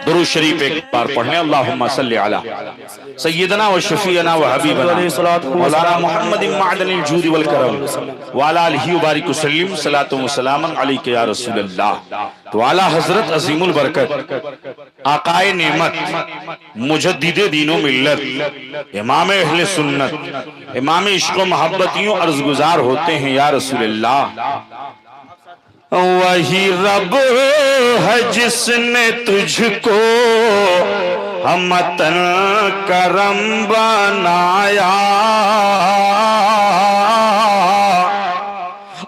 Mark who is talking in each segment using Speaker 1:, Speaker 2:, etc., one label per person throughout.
Speaker 1: दुरूद शरीफ एक बार पढ़ने। अल्लाहुम्मा सल्ली अला सय्यदना व शफीअना व हबीबना मौलाना मुहम्मद मअदनिल जूद वल करम व अला आलिहि व बारिक वसल्लम सलातु व सलामन अलैका या रसूलल्लाह। तो आला हजरत अजीमुल बरकत आकाए नेमत मुजद्दिदे दीनो मिल्लत इमाम अहले सुन्नत इमाम इश्क व मोहब्बतियों अर्ज़गुज़ार होते हैं या रसूलल्लाह। वही रब है जिसने तुझको हमतन करम बनाया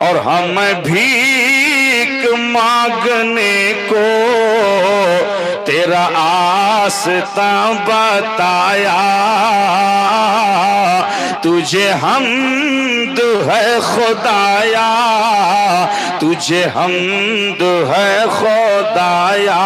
Speaker 1: और हम भीख मांगने को तेरा आस्ता बताया। तुझे हम्द है खुदाया, तुझे हम्द है खुदाया।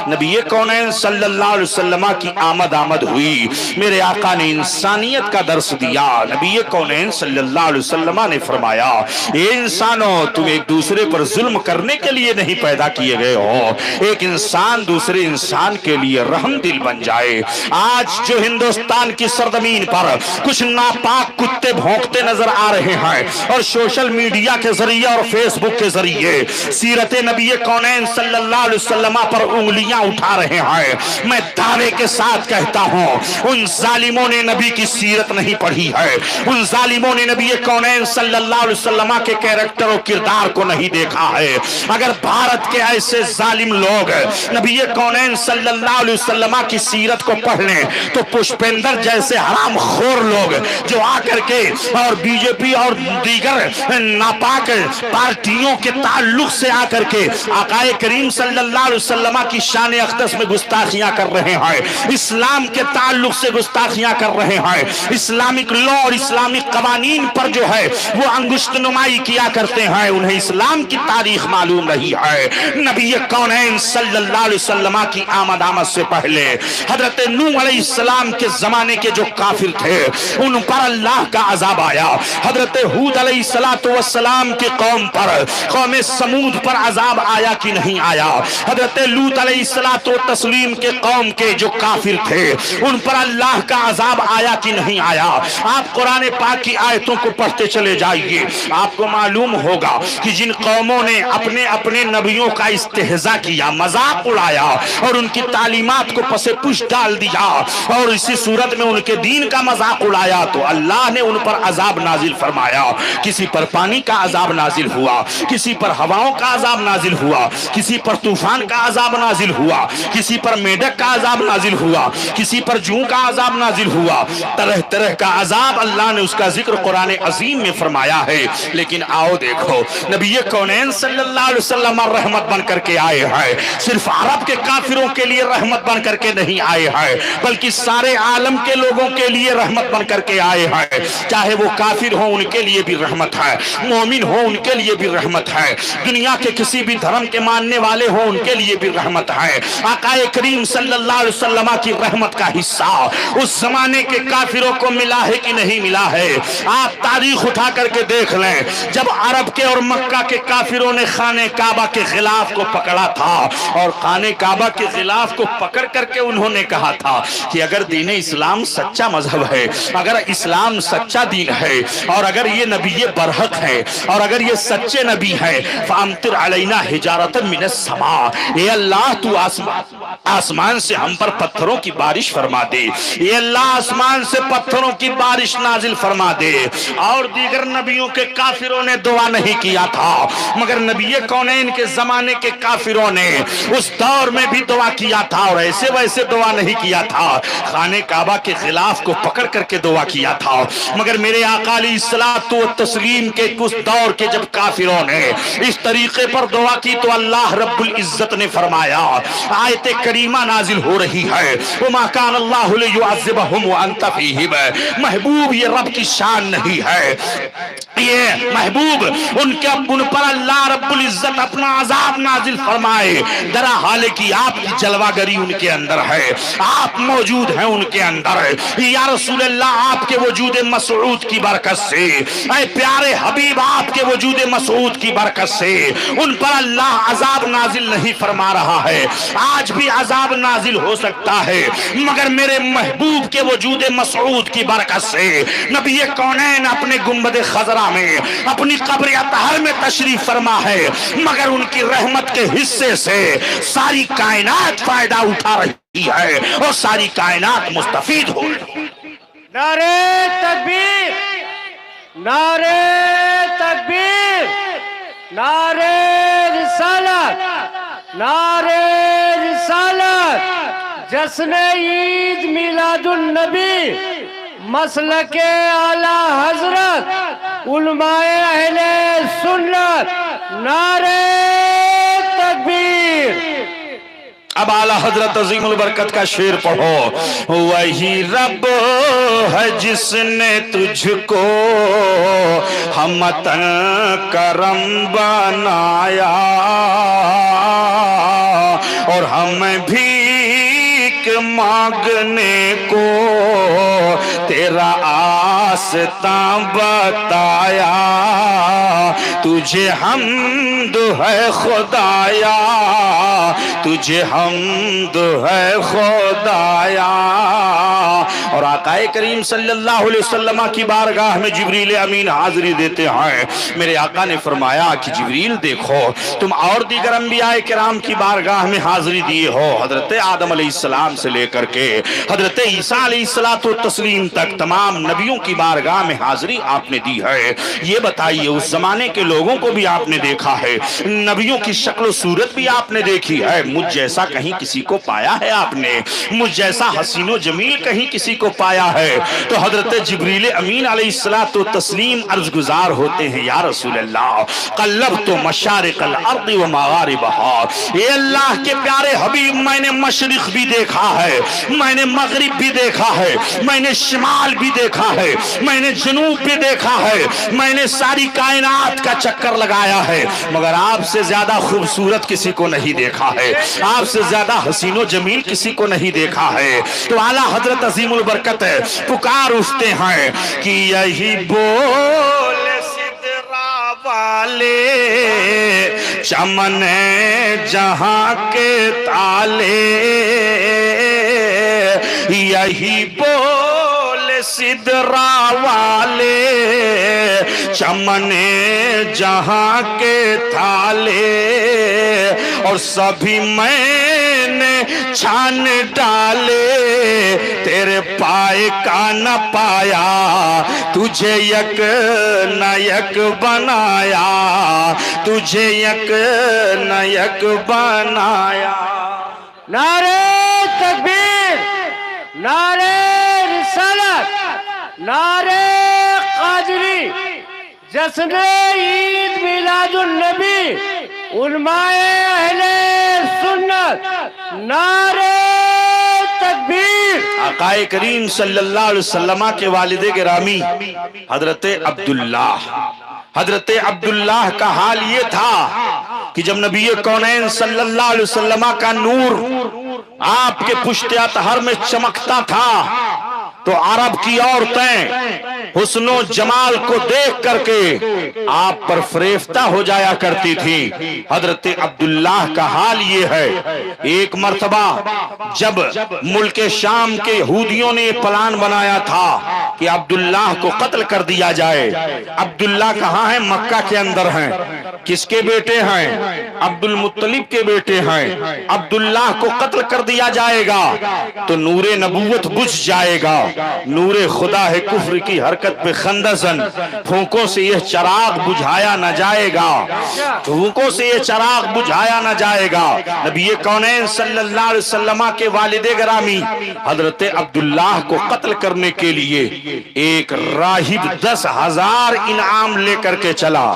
Speaker 1: नबी कौनैन सल्लल्लाहु अलैहि वसल्लम की आमद हुई, मेरे आका ने इंसानियत का दर्स दिया। नबी कौनैन सल्लल्लाहु अलैहि वसल्लम ने फरमाया, ये इंसानों तुम एक दूसरे पर जुल्म करने के लिए नहीं पैदा किए गए हो, एक इंसान दूसरे इंसान के लिए रहम दिल बन जाए। आज जो हिंदुस्तान की सरजमीन पर कुछ नापाक कुत्ते भौंकते नजर आ रहे हैं और सोशल मीडिया के जरिए और फेसबुक के जरिए सीरत नबी कौनैन सल्लल्लाहु अलैहि वसल्लम पर उंगलियां उठा रहे हैं, मैं दावे के साथ कहता हूं उन जालिमों ने नबी की सीरत नहीं पढ़ी है, उन जालिमों ने नबी कौनैन सल्लल्लाहु अलैहि वसल्लम के कैरेक्टर और किरदार को नहीं देखा है। अगर भारत के ऐसे जालिम लोग नबी कौनैन सल्लल्लाहु अलैहि वसल्लम की सीरत को पढ़ लें तो पुष्पेंद्र जैसे हरामखोर लोग जो आकर के और बीजेपी और दीगर नापाक पार्टियों के ताल्लुक से आकर के आकाए करीम सल्लल्लाहु अलैहि वसल्लम की शान अक़दस में गुस्ताखियां कर रहे हैं, इस्लाम के ताल्लुक से गुस्ताखियां कर रहे हैं, इस्लामिक लॉ और इस्लामिक कवानीन पर जो है वो अंगुष्ठ नुमाई किया करते हैं, उन्हें इस्लाम की तारीख मालूम नहीं है। नबी कौनैन सल्लल्लाहु अलैहि वसल्लम की आमद से पहले हजरत नूह अलैहिस्सलाम के जमाने के जो काफिर थे उन पर अल्लाह का अजाब आया। हजरत हूद अलैहिस्सलाम की कौम पर, कौम समूद पर अजाब आया कि नहीं आया? हजरत लूत अलैहिस्सलाम के कौम के जो काफिर थे उन पर अल्लाह का अजाब आया कि नहीं आया? आप कुरान पाक की आयतों को पढ़ते चले जाइए, आपको मालूम होगा कि जिन कौमों ने अपने अपने नबियों का इस्तेहजा किया, मजाक उड़ाया और उनकी तालीमात को पसे पुश डाल दिया और इसी सूरत में उनके दीन का मजाक उड़ाया, तो अल्लाह ने उन पर अजाब नाजिल फरमाया। किसी पर पानी का अजाब नाजिल हुआ, किसी पर हवाओं का अजाब नाजिल हुआ, किसी पर तूफान का अजाब नाजिल हुआ, किसी पर मेढक का अजाब नाजिल हुआ, किसी पर जूं का अजाब नाजिल हुआ। तरह तरह का अजाब अल्लाह ने उसका जिक्र कुरान अजीम में फरमाया है। लेकिन आओ देखो, नबी कौनैन सल्लल्लाहु अलैहि वसल्लम रहमत बन करके आए हैं, सिर्फ अरब के काफिरों के लिए रहमत बन करके नहीं आए हैं, बल्कि सारे आलम के लोगों के लिए रहमत बन करके आए हैं। चाहे वो काफिर हो उनके लिए भी रहमत है, मोमिन हो उनके लिए भी रहमत है, दुनिया के किसी भी धर्म के मानने वाले हो उनके लिए भी रहमत है। आकाए करीम सल्लल्लाहु अलैहि वसल्लम की रहमत का हिस्सा उस जमाने के काफिरों को मिला है कि नहीं मिला है? आप तारीख उठा करके देख लें, जब अरब के और मक्का के काफिरों ने खाने काबा के खिलाफ को पकड़ा था और खाने काबा के खिलाफ को पकड़ करके उन्होंने कहा था कि अगर दीन इस्लाम सच्चा मजहब है, अगर इस्लाम सच्चा दीन है और अगर ये नबी बरहक है और अगर ये सच्चे नबी है, फामतिर अलैना हिजारतन मिनस समा, ये अल्लाह तू आसमान से हम पर पत्थरों की बारिश फरमा दे, ये अल्लाह आसमान से पत्थरों की बारिश नाजिल फरमा दे। और दीगर नबियों के काफिरों ने दुआ नहीं किया था, मगर नबी कौनैन के जमाने के काफिरों ने उस दौर में भी दुआ किया था और ऐसे वैसे दुआ नहीं किया था, खाने काबा के खिलाफ को पकड़ करके दुआ किया था। मगर मेरे आका अलैहिस्सलातु व तस्लीम के कुछ दौर के जब काफिरों ने इस तरीके पर दुआ की तो अल्लाह रब्बुल इज्जत ने फरमाया, आयत करीमा नाजिल हो रही है, वमा कान अल्लाहु लियुअज़्ज़िबहुम व अंत फ़ीहिम। महबूब ये रब की शान नहीं है, ये महबूब उन पर अल्लाह रब्बुल इज्जत अपना अजाब नाजिल फरमाए, दरा हाल की आपकी जलवागरी उनके अंदर है, आप मौजूद हैं उनके अंदर। या रसूल अल्लाह आपके वजूद मसऊद की बरकत से, ऐ प्यारे हबीब आपके वजूद वजूद मसऊद की बरकत से उन पर अल्लाह अजाब नाजिल नहीं फरमा रहा है। आज भी अजाब नाजिल हो सकता है, मगर मेरे महबूब के वजूद मसऊद की बरकत से नबी कौनैन अपने गुंबद खजरा में अपनी कब्र अतहर में तशरीफ फरमा है, मगर उनकी रहमत के हिस्से से सारी कायनात फायदा उठा रही है और सारी कायनात मुस्तफीद हो रही है।
Speaker 2: नारे तकबीर, नारे तकबीर, नारे रिसालत, नारे रिसालत, जश्न ईद मिलादुन नबी, मसलके आला हजरत, उलमाए अहले सुन्नत, नारे तकबीर।
Speaker 1: अब आला हजरत अजीमुल बरकत का शेर पढ़ो। वही रब है जिसने तुझको हमतन करम बनाया और हमें भीख मांगने को तेरा आस्ता बताया। तुझे हमद है खुदाया, तुझे हमद है खुदाया। और आकाए करीम सल्लल्लाहु अलैहि वसल्लम की बारगाह में जिब्रील अमीन हाजिरी देते हैं। मेरे आका ने फरमाया कि जिब्रील देखो, तुम और दीगर अंबियाए किराम की बारगाह में हाजिरी दिए हो, हजरत आदम अलैहिस्सलाम से लेकर के हजरत ईसा अलैहिस्सलातु तस्लीम तक तमाम नबियों की बारगाह में हाजिरी आपने दी है। ये बताइए, उस जमाने के लोगों को भी आपने देखा है, नबियों की शक्ल सूरत भी आपने देखी है। मुझ जैसा कहीं किसी को पाया है आपने? मुझ जैसा हसीनो जमील कहीं किसी को पाया है? तो हजरत जिब्रील अमीन अलैहिस्सलातु तस्लीम अर्ज गुजार होते हैं, या रसूल अल्लाह कल्लब तो मशारिकल अर्द व मगारिबहा, ये अल्लाह के प्यारे हबीब, मैंने मशरिक भी देखा है, मैंने मगरिब भी देखा है, मैंने शिमाल भी देखा है, मैंने जनूब भी देखा है, मैंने सारी कायनात का चक्कर लगाया है, मगर आपसे ज्यादा खूबसूरत किसी को नहीं देखा है, आपसे ज्यादा हसीनो जमील किसी को नहीं देखा है। तो आला हजरत अजीमुल बरकत पुकार उठते हैं कि यही बोल सिदरा वाले चमन जहां के ताले, यही बोल सिदरा वाले चमने जहां के थाले, और सभी मैंने छान डाले, तेरे पाए का न पाया, तुझे यक न यक बनाया, तुझे यक न यक बनाया।
Speaker 2: नारे तकबीर, नारे रिसालत, नारे कादरी, जश्न ईद मिलादुन नबी, उलमाए अहले सुन्नत, नारे तकबीर।
Speaker 1: आकाए करीम सल्लल्लाहु अलैहि वसल्लम के वालिदे गिरामी हजरत अब्दुल्लाह का हाल ये था कि जब नबी कौनैन सल्लल्लाहु अलैहि वसल्लम का नूर आपके पुश्ते अतहर में चमकता था, तो अरब की औरतें हुस्नो जमाल को देख करके आप पर फरेफ्ता हो जाया करती थी। हजरत अब्दुल्लाह का हाल ये है, एक मर्तबा जब मुल्क शाम के यहूदियों ने प्लान बनाया था कि अब्दुल्लाह को कत्ल कर दिया जाए। अब्दुल्लाह कहाँ है? मक्का के अंदर हैं। किसके बेटे हैं? अब्दुल मुत्तलिब के बेटे हैं। अब्दुल्लाह को कत्ल कर दिया जाएगा तो नूरे नबूवत बुझ जाएगा, नूरे खुदा है कुफ्र की हरकत पे खंदसन, फूंकों से यह चिराग बुझाया न जाएगा, फूंकों से यह चिराग बुझाया न जाएगा। नबी कौनैन सल्लल्लाहु अलैहि वसल्लम के वालिदे गिरामी हजरत अब्दुल्लाह को कत्ल करने के लिए एक राहिब 10,000 इनाम लेकर के चला,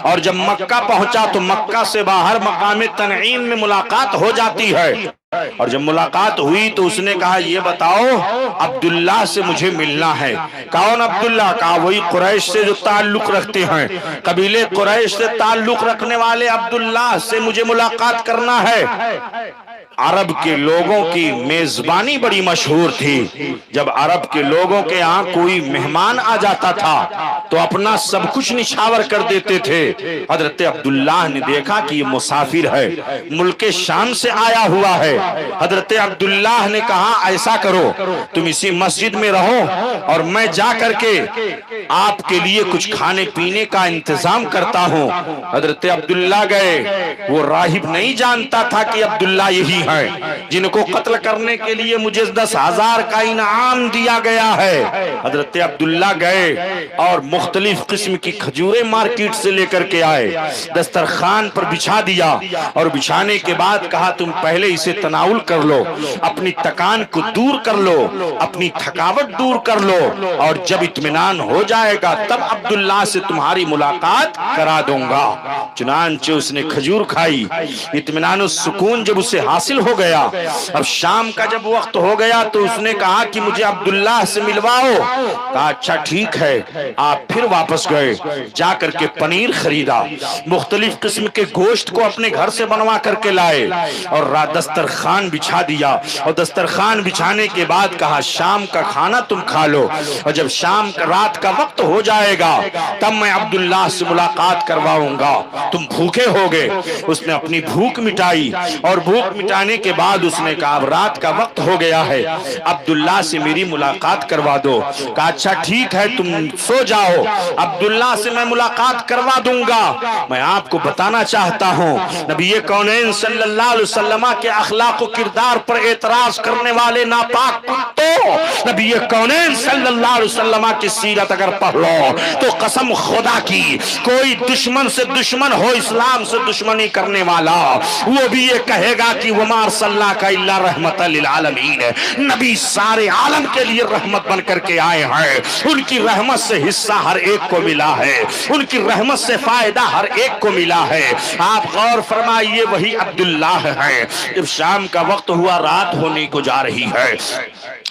Speaker 1: और जब मक्का पहुंचा तो मक्का से बाहर मकाम तनईम में मुलाकात हो जाती है, और जब मुलाकात हुई तो उसने कहा, ये बताओ अब्दुल्लाह से मुझे मिलना है। कौन अब्दुल्लाह? कहा वही कुरैश से जो ताल्लुक रखते हैं, कबीले कुरैश से ताल्लुक रखने वाले अब्दुल्लाह से मुझे मुलाकात करना है। अरब के लोगों की मेजबानी बड़ी मशहूर थी। जब अरब के लोगों के यहाँ कोई मेहमान आ जाता था तो अपना सब कुछ निछावर कर देते थे। हजरत अब्दुल्लाह ने देखा कि ये मुसाफिर है, मुल्क शाम से आया हुआ है। हजरत अब्दुल्लाह ने कहा ऐसा करो, तुम इसी मस्जिद में रहो और मैं जा करके आपके लिए कुछ खाने पीने का इंतजाम करता हूँ। हजरत अब्दुल्लाह गए। वो राहिब नहीं जानता था कि अब्दुल्लाह यही है जिनको कत्ल करने के लिए मुझे 10,000 का इनाम दिया गया है। हजरत अब्दुल्लाह गए और मुख्तलिफ किस्म की खजूरें मार्केट से लेकर के आए, दस्तरखान पर बिछा दिया और बिछाने के बाद कहा तुम पहले इसे तनाउल कर लो, अपनी थकान को दूर कर लो, अपनी थकावट दूर कर लो और जब इत्मीनान हो जाएगा तब अब्दुल्लाह से तुम्हारी मुलाकात करा दूंगा। चुनांचे उसने खजूर खाई। इत्मीनान सुकून जब उसे हासिल हो गया, अब शाम का जब वक्त हो गया तो उसने कहा कि मुझे अब्दुल्लाह से मिलवाओ। कहा अच्छा ठीक है। आप फिर वापस गए, जाकर के पनीर खरीदा, मुख्तलिफ किस्म के गोश्त को अपने घर से बनवा करके लाए और दस्तरखान बिछा दिया। और दस्तरखान बिछाने के बाद कहा शाम का खाना तुम खा लो और जब शाम का रात का वक्त हो जाएगा तब मैं अब्दुल्लाह से मुलाकात करवाऊंगा, तुम भूखे होगे। उसने अपनी भूख मिटाई और भूख मिटाने के बाद उसने कहा अब रात का वक्त हो गया है, अब्दुल्लाह से मेरी मुलाकात करवा दो। कहा अच्छा ठीक है तुम सो जाओ, अब्दुल्लाह से मैं मुलाकात करवा दूंगा। मैं आपको बताना चाहता हूं नबी कौनैन सल्लल्लाहु अलैहि वसल्लम के अखलाक व किरदार पर एतराज करने वाले नापाक कुत्तों, नबी कौनैन सल्लल्लाहु अलैहि वसल्लम की सीरत अगर पढ़ लो तो कसम खुदा की कोई दुश्मन से दुश्मन हो, इस्लाम से दुश्मनी करने वाला, वो भी ये कहेगा कि वमा अरसलना का इल्ला रहमतल लिल आलमीन, नबी सारे आलम के लिए रहमत बन करके आए हैं। उनकी रहमत से हिस्सा हर एक को मिला है, उनकी रहमत से फायदा हर एक को मिला है। आप गौर फरमाइए वही अब्दुल्लाह है। जब शाम का वक्त हुआ, रात होने को जा रही है,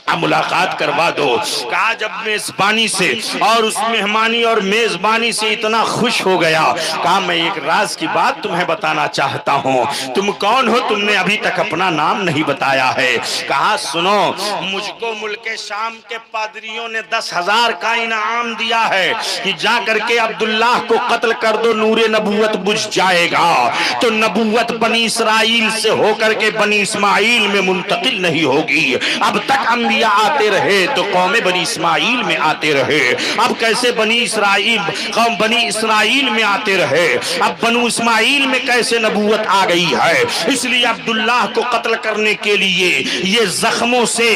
Speaker 1: अब मुलाकात करवा दो। कहा जब मेजबानी से और उस मेहमानी और मेजबानी से इतना खुश हो गया, कहा मैं एक राज की बात तुम्हें बताना चाहता हूँ। तुम कौन हो? तुमने अभी तक अपना नाम नहीं बताया है। कहा सुनो, मुझको मुल्क शाम के पादरियों ने 10,000 का इनाम दिया है कि जा करके अब्दुल्लाह को कत्ल कर दो, नूरे नबूवत बुझ जाएगा। तो नबूवत बनी इसराइल से होकर के बनी इस्माइल में मुंतकिल नहीं होगी। अब तक अंबिया आते रहे तो कौमे बनी इस्माइल में आते रहे, अब कैसे बनी इसराइल कौम बनी इसराइल में आते रहे, अब बनु इस्माइल में कैसे नबूवत आ गई है। इसलिए अब्दुल्लाह को कत्ल करने के लिए ये जख्मों से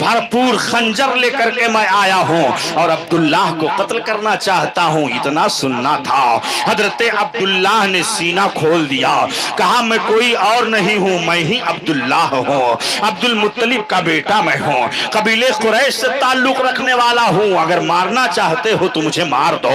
Speaker 1: भरपूर खंजर लेकर के मैं आया हूं और अब्दुल्लाह को कत्ल करना चाहता हूं। इतना सुनना था। हजरत अब्दुल्लाह ने सीना खोल दिया, कहा मैं कोई और नहीं हूं, मैं ही अब्दुल्लाह हूं, अब्दुल मुत्तलिब का बेटा मैं हूं, कबीले कुरैश से ताल्लुक रखने वाला हूं। अगर मारना चाहते हो तो मुझे मार दो,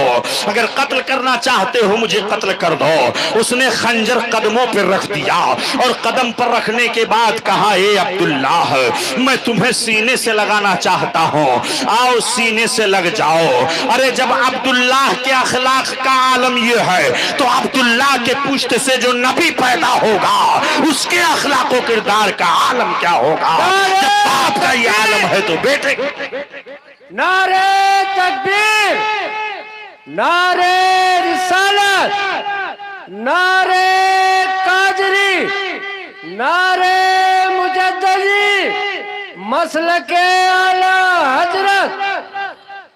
Speaker 1: अगर कत्ल करना चाहते हो मुझे कत्ल कर दो। उसने खंजर कदमों पर रख दिया और कदम पर रखने के बाद कहा ए अब्दुल्लाह, मैं तुम्हें सीने से लगाना चाहता हूं, आओ सीने से लग जाओ। अरे जब अब्दुल्लाह के अखलाक का आलम यह है तो अब्दुल्लाह के पुश्त से जो नबी पैदा होगा उसके अखलाक व किरदार का आलम क्या होगा। जब बाप का ये आलम है तो बेटे।
Speaker 2: नारे तकबीर, नारे रिसालत, नारे कादरी, नारे मुजद्ददी, मसलके आला हजरत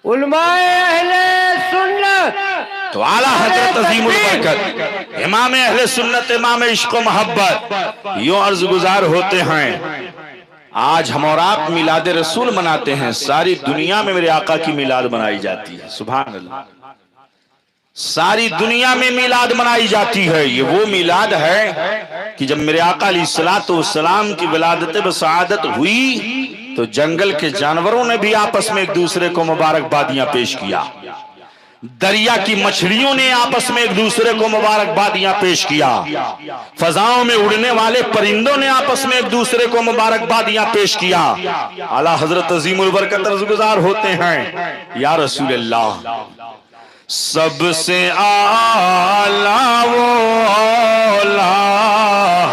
Speaker 2: उलमाए अहले सुन्नत,
Speaker 1: तो आला हजरत अजीमुल बरकत इमाम अहले सुन्नत, इमाम इश्क व मोहब्बत यूं अर्ज गुजार होते हैं। आज हम और आप मिलाद रसूल मनाते हैं, सारी दुनिया में मेरे आका की मिलाद मनाई जाती है। सुभान अल्लाह, सारी दुनिया में मिलाद मनाई जाती है। ये वो मिलाद है कि जब मेरे आका अलैहिस्सलातु वस्सलाम की विलादत बसादत हुई तो जंगल के जानवरों ने भी आपस में एक दूसरे को मुबारकबादियां पेश किया, दरिया की मछलियों ने आपस में एक दूसरे को मुबारकबादियां पेश किया, फजाओं में उड़ने वाले परिंदों ने आपस में एक दूसरे को मुबारकबादियां पेश किया। आला हजरत अजीमुल बरकत अर्ज़गुज़ार होते हैं, या रसूल अल्लाह, सबसे आला वो औला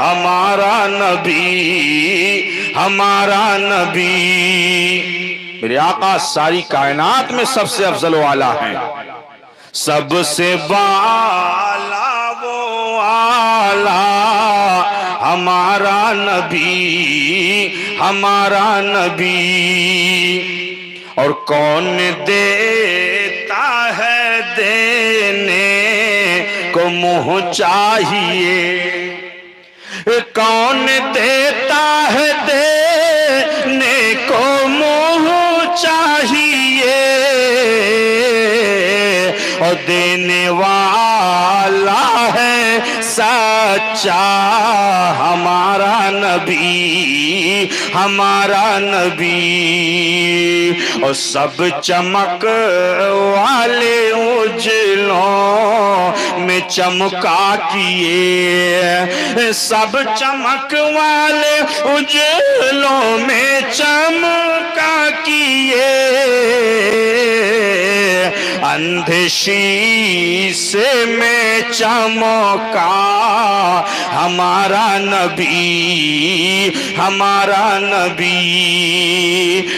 Speaker 1: हमारा नबी आका सारी कायनात में सबसे अफजल वाला है। सबसे वाला वो आला हमारा नबी, हमारा नबी। और कौन देता है देने को मुँह चाहिए, कौन देता है देने को मुँह चाहिए, और देने वाला है सच्चा हमारा नबी, हमारा नबी। और सब चमक वाले उजलों में चमका किए, सब चमक वाले उजलों में चमका किए, अंधे शीशे में चमका हमारा नबी, हमारा नबी।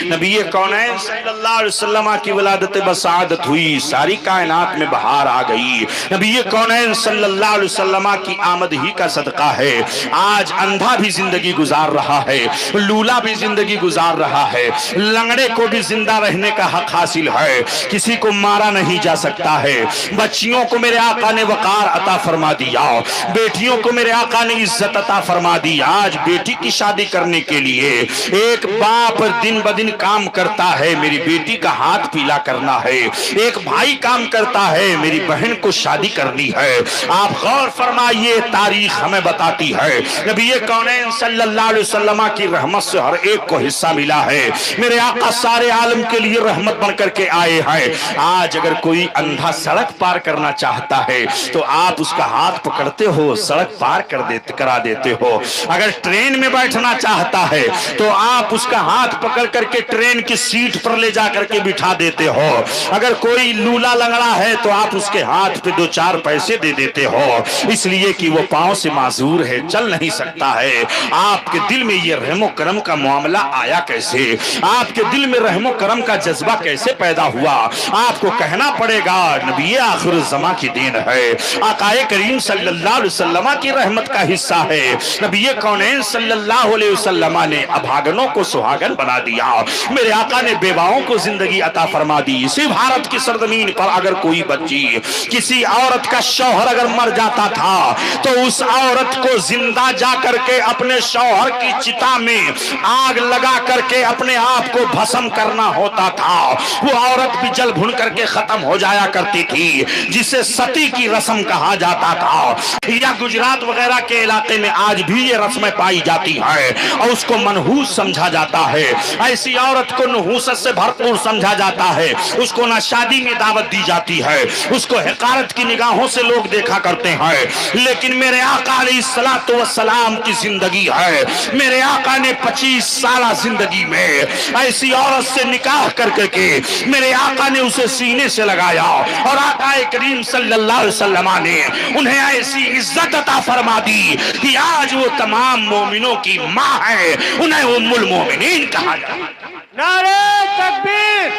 Speaker 1: नबी कौनैन सल्लल्लाहु अलैहि वसल्लम की विलादत बसादत हुई, सारी कायनात में बहार आ गई। नबी कौनैन सल्लल्लाहु अलैहि वसल्लम की आमद ही का सदका है आज अंधा भी जिंदगी गुजार रहा है, लूला भी जिंदगी गुजार रहा है, लंगड़े को भी जिंदा रहने का हक हासिल है, किसी को मारा नहीं जा सकता है। बच्चियों को मेरे आका ने वकार अता फरमा दिया, बेटियों को मेरे आका ने इज्जत अता फरमा दी। आज बेटी की शादी करने के लिए एक बाप दिन ब दिन काम करता है, मेरी बेटी का हाथ पीला करना है। एक भाई काम करता है, मेरी बहन को शादी करनी है। आप गौर फरमाइए, तारीख हमें बताती है नबी कौनैन सल्लल्लाहु अलैहि वसल्लम की रहमत से हर एक को हिस्सा मिला है। मेरे आका सारे आलम के लिए रहमत बन करके आए हैं। आज अगर कोई अंधा सड़क पार करना चाहता है तो आप उसका हाथ पकड़ते हो, सड़क पार करा देते हो। अगर ट्रेन में बैठना चाहता है तो आप उसका हाथ पकड़ करके ट्रेन की सीट पर ले जा करके बिठा देते हो। अगर कोई लूला लंगड़ा है तो आप उसके हाथ पे 2-4 पैसे दे देते हो, इसलिए कि वो पांव से माजूर है, चल नहीं सकता है। आपके दिल में ये रहमो करम का मामला आया कैसे? आपके दिल में रहमो करम का जज्बा कैसे पैदा हुआ? आपको कहना पड़ेगा नबी आखिर ज़मा की देन है, आकाए करीम सल्लल्लाहु अलैहि वसल्लम की रहमत का हिस्सा है। नबी कौनैन सल्लल्लाहु अलैहि वसल्लम ने अभागनों को सुहागन बना दिया, मेरे आका ने बेवाओं को जिंदगी अता फरमा दी। इसी भारत की सरजमीन पर अगर कोई बच्ची, किसी औरत का शौहर अगर मर जाता था तो उस औरत को जिंदा जा करके अपने शौहर की चिता में आग लगा करके अपने आप को भस्म करना होता था। वो औरत भी जल भुन करके खत्म हो जाया करती थी, जिसे सती की रस्म कहा जाता था। या गुजरात वगैरह के इलाके में आज भी ये रस्में पाई जाती है और उसको मनहूस समझा जाता है। ऐसी औरत को नहूसत से भरपूर समझा जाता है, उसको ना शादी में दावत दी जाती है, उसको हकारत की निगाहों से लोग देखा करते हैं। लेकिन मेरे आका अलैहिस्सलातु वस्सलाम की जिंदगी है, मेरे आका ने 25 साल जिंदगी में ऐसी औरत से निकाह करके मेरे आका ने उसे सीने से लगाया और आका करीम सल्लल्लाहु अलैहि वसल्लम ने उन्हें ऐसी इज्जत अता फरमा दी कि आज वो तमाम मोमिनों की माँ है, उन्हें उम्मुल मोमिनीन कहा जाता है।
Speaker 2: नारे तकबीर,